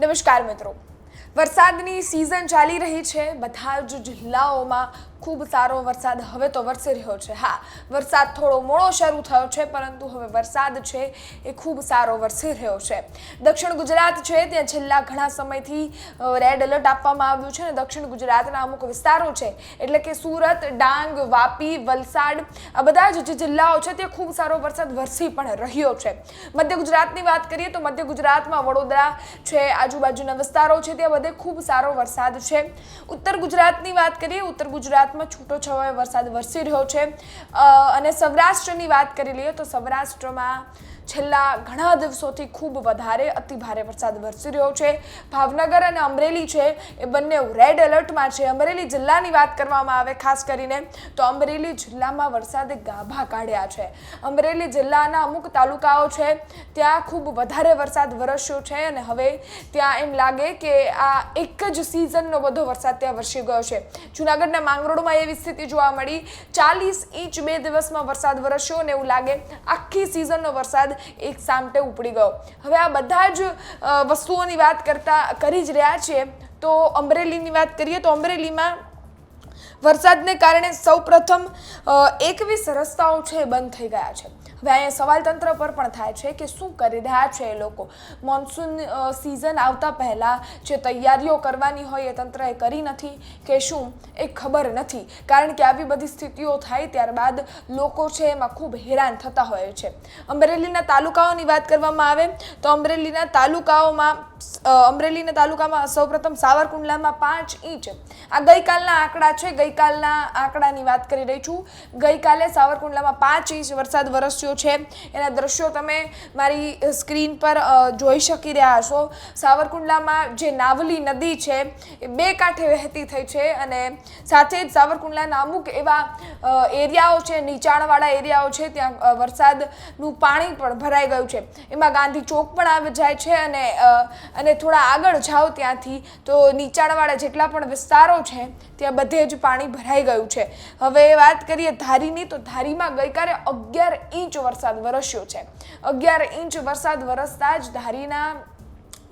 નમસ્કાર મિત્રો, વરસાદની સિઝન ચાલી રહી છે। બધા જ જિલ્લાઓમાં ખૂબ સારો વરસાદ હવે તો વરસી રહ્યો છે। હા, વરસાદ થોડો મોડો શરૂ થયો છે, પરંતુ હવે વરસાદ છે એ ખૂબ સારો વરસી રહ્યો છે। દક્ષિણ ગુજરાત છે ત્યાં છેલ્લા ઘણા સમયથી રેડ એલર્ટ આપવામાં આવ્યું છે અને દક્ષિણ ગુજરાતના અમુક વિસ્તારો છે એટલે કે સુરત, ડાંગ, વાપી, વલસાડ આ બધા જ જે જિલ્લાઓ છે ત્યાં ખૂબ સારો વરસાદ વરસી પણ રહ્યો છે। મધ્ય ગુજરાતની વાત કરીએ તો મધ્ય ગુજરાતમાં વડોદરા છે, આજુબાજુના વિસ્તારો છે ત્યાં બધે ખૂબ સારો વરસાદ છે। ઉત્તર ગુજરાતની વાત કરીએ, ઉત્તર ગુજરાતમાં છૂટોછવાયો વરસાદ વરસી રહ્યો છે અને સૌરાષ્ટ્રની વાત કરી લઈએ તો સૌરાષ્ટ્રમાં છેલ્લા ઘણા દિવસોથી ખૂબ વધારે અતિભારે વરસાદ વરસી રહ્યો છે। ભાવનગર અને અમરેલી છે એ બંને રેડ એલર્ટમાં છે। અમરેલી જિલ્લાની વાત કરવામાં આવે ખાસ કરીને તો અમરેલી જિલ્લામાં વરસાદે ગાભા કાઢ્યા છે। અમરેલી જિલ્લાના અમુક તાલુકાઓ છે ત્યાં ખૂબ વધારે વરસાદ વરસ્યો છે અને હવે ત્યાં એમ લાગે કે આ એક જ સિઝનનો બધો વરસાદ ત્યાં વરસી ગયો છે। જૂનાગઢના માંગરોળમાં એવી સ્થિતિ જોવા મળી, 40 ઇંચ 2 દિવસમાં વરસાદ વરસ્યો અને એવું લાગે આખી સિઝનનો વરસાદ એક સામટે ઉપડી ગયો। હવે આ બધા જ વસ્તુઓની વાત કરી જ રહ્યા છીએ તો અમરેલીની વાત કરીએ તો અમરેલીમાં વરસાદને કારણે સૌપ્રથમ 21 રસ્તાઓ છે બંધ થઈ ગયા છે। હવે અહીંયા સવાલ તંત્ર પર પણ થાય છે કે શું કરી રહ્યા છે એ લોકો। મોન્સૂન સિઝન આવતા પહેલા જે તૈયારીઓ કરવાની હોય એ તંત્રએ કરી નથી કે શું એ ખબર નથી, કારણ કે આવી બધી સ્થિતિઓ થાય ત્યારબાદ લોકો છે એમાં ખૂબ હેરાન થતા હોય છે। અમરેલીના તાલુકાઓની વાત કરવામાં આવે તો અમરેલીના તાલુકામાં સૌપ્રથમ સાવરકુંડલામાં 5 ઇંચ, આ ગઈકાલના આંકડા છે, ગઈકાલના આંકડાની વાત કરી રહી છું। ગઈકાલે સાવરકુંડલામાં 5 ઇંચ વરસાદ વરસ્યો છે, એના દ્રશ્યો તમે મારી સ્ક્રીન પર જોઈ શકી રહ્યા છો। સાવરકુંડલામાં જે નાવલી નદી છે એ 2 કાંઠે વહેતી થઈ છે અને સાથે જ સાવરકુંડલાના અમુક એવા એરિયાઓ છે, નીચાણવાળા એરિયાઓ છે, ત્યાં વરસાદનું પાણી પણ ભરાઈ ગયું છે। એમાં ગાંધી ચોક પણ આવી જાય છે અને થોડા આગળ જાઓ ત્યાંથી તો નીચાણવાળા જેટલા પણ વિસ્તારો છે ત્યાં બધે જ પાણી ભરાઈ ગયું છે। હવે વાત કરીએ ધારીની તો ધારીમાં ગઈકાલે 11 ઇંચ વરસાદ વરસ્યો છે। 11 ઇંચ વરસાદ વરસતા જ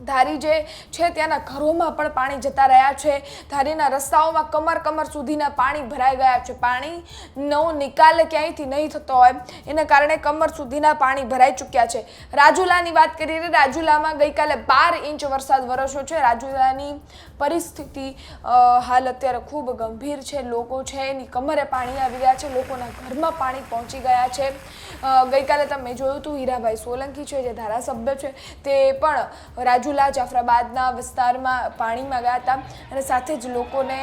ધારી જે છે ત્યાંના ઘરોમાં પણ પાણી જતા રહ્યા છે। ધારીના રસ્તાઓમાં કમર સુધીના પાણી ભરાઈ ગયા છે। પાણીનો નિકાલ ક્યાંયથી નહીં થતો હોય એના કારણે કમર સુધીના પાણી ભરાઈ ચૂક્યા છે। રાજુલાની વાત કરીએ, રાજુલામાં ગઈકાલે 12 ઇંચ વરસાદ વરસ્યો છે। રાજુલાની પરિસ્થિતિ હાલ અત્યારે ખૂબ ગંભીર છે। લોકો છે એની કમરે પાણી આવી ગયા છે, લોકોના ઘરમાં પાણી પહોંચી ગયા છે। ગઈકાલે તમે જોયું હતું હીરાભાઈ સોલંકી છે જે ધારાસભ્ય છે તે પણ રાજુલા જાફરાબાદના વિસ્તારમાં પાણીમાં ગયા હતા અને સાથે જ લોકોને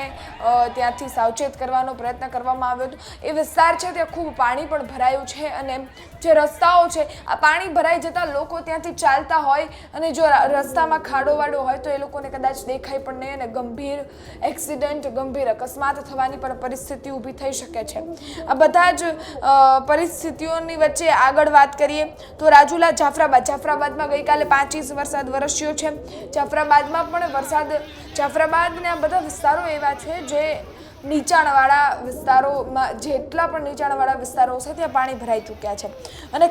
ત્યાંથી સાવચેત કરવાનો પ્રયત્ન કરવામાં આવ્યો હતો। એ વિસ્તાર છે ત્યાં ખૂબ પાણી પણ ભરાયું છે અને જે રસ્તાઓ છે આ પાણી ભરાઈ જતાં લોકો ત્યાંથી ચાલતા હોય અને જો રસ્તામાં ખાડોવાડો હોય તો એ લોકોને કદાચ દેખાય પણ નહીં અને ગંભીર એક્સિડન્ટ, ગંભીર અકસ્માત થવાની પણ પરિસ્થિતિ ઊભી થઈ શકે છે। આ બધા જ પરિસ્થિતિઓની વચ્ચે આગળ વાત કરીએ તો રાજુલા જાફરાબાદમાં ગઈકાલે 5 ઇંચ વરસાદ વરસ્યો છે। જાફરાબાદમાં પણ જાફરાબાદના આ બધા વિસ્તારો એવા છે જે નીચાણવાળા વિસ્તારોમાં જેટલા પણ નીચાણવાળા વિસ્તારો છે ત્યાં પાણી ભરાઈ ચૂક્યા છે। અને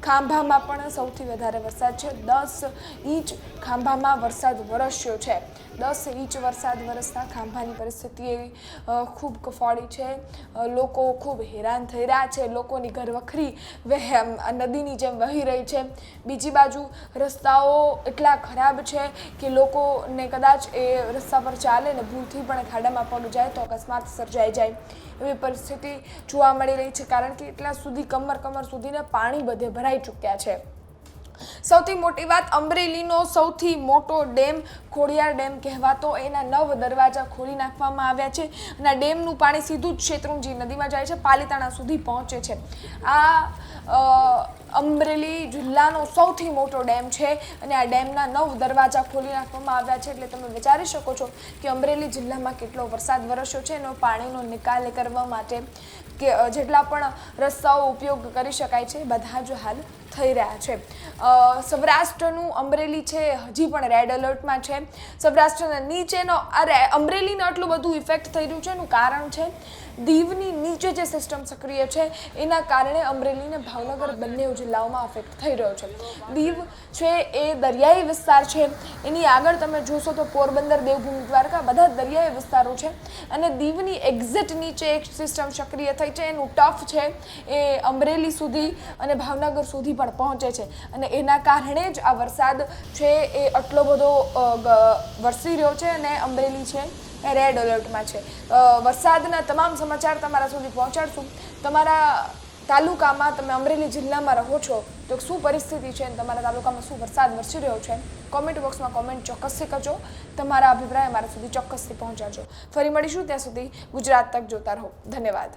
ખાંભામાં પણ સૌથી વધારે વરસાદ છે, 10 ઇંચ ખાંભામાં વરસાદ વરસ્યો છે। 10 ઇંચ વરસાદ વરસતા ખાંભાની પરિસ્થિતિ એવી ખૂબ કફોડી છે। લોકો ખૂબ હેરાન થઈ રહ્યા છે, લોકોની ઘરવખરી નદીની જેમ વહી રહી છે। બીજી બાજુ રસ્તાઓ એટલા ખરાબ છે કે લોકોને કદાચ એ રસ્તા પર ચાલે ને ભૂલથી પણ ખાડામાં પગ જાય તો અકસ્માત સર્જાઈ જાય એવી પરિસ્થિતિ જોવા મળી રહી છે, કારણ કે એટલા સુધી કમર સુધીના પાણી બધે ભરાઈ ચૂક્યા છે। સૌથી મોટી વાત, અમરેલીનો સૌથી મોટો ડેમ ખોડિયાર ડેમ કહેવાતો એના 9 દરવાજા ખોલી નાખવામાં આવ્યા છે અને આ ડેમનું પાણી સીધું જ શેત્રુંજી નદીમાં જાય છે, પાલીતાણા સુધી પહોંચે છે। આ અમરેલી જિલ્લાનો સૌથી મોટો ડેમ છે અને આ ડેમના 9 દરવાજા ખોલી નાખવામાં આવ્યા છે, એટલે તમે વિચારી શકો છો કે અમરેલી જિલ્લામાં કેટલો વરસાદ વરસ્યો છે। એનો પાણીનો નિકાલ કરવા માટે કે જેટલા પણ રસ્તાઓ ઉપયોગ કરી શકાય છે બધા જ હાલ થઈ રહ્યા છે। સૌરાષ્ટ્રનું અમરેલી છે હજી પણ રેડ એલર્ટમાં છે। સૌરાષ્ટ્રના નીચેનો અમરેલીને આટલું બધું ઇફેક્ટ થઈ રહ્યું છે એનું કારણ છે દીવની નીચે જે સિસ્ટમ સક્રિય છે એના કારણે અમરેલી અને ભાવનગર બંને જિલ્લાઓમાં અફેક્ટ થઈ રહ્યો છે. દીવ છે એ દરિયાઈ વિસ્તાર છે, એની આગળ તમે જોશો તો પોરબંદર, દેવભૂમિ, દ્વારકા બધા દરિયાઈ વિસ્તારો છે અને દીવની એક્ઝેક્ટ નીચે એક સિસ્ટમ સક્રિય થઈ છે. એનું ટફ છે એ અમરેલી સુધી અને ભાવનગર સુધી પણ પહોંચે છે અને એના કારણે જ આ વરસાદ છે એ આટલો બધો વરસી રહ્યો છે અને અમરેલી છે એ રેડ એલર્ટમાં છે. વરસાદના તમામ સમાચાર તમારા સુધી પહોંચાડશું. તમારા તાલુકામાં, તમે અમરેલી જિલ્લામાં રહો છો તો શું પરિસ્થિતિ છે અને તમારા તાલુકામાં શું વરસાદ વરસી રહ્યો છે, કોમેન્ટ બોક્સમાં કોમેન્ટ ચોક્કસથી કરજો. તમારા અભિપ્રાય અમારા સુધી ચોક્કસથી પહોંચાડજો. ફરી મળીશું, ત્યાં સુધી ગુજરાત તક જોતા રહો. ધન્યવાદ.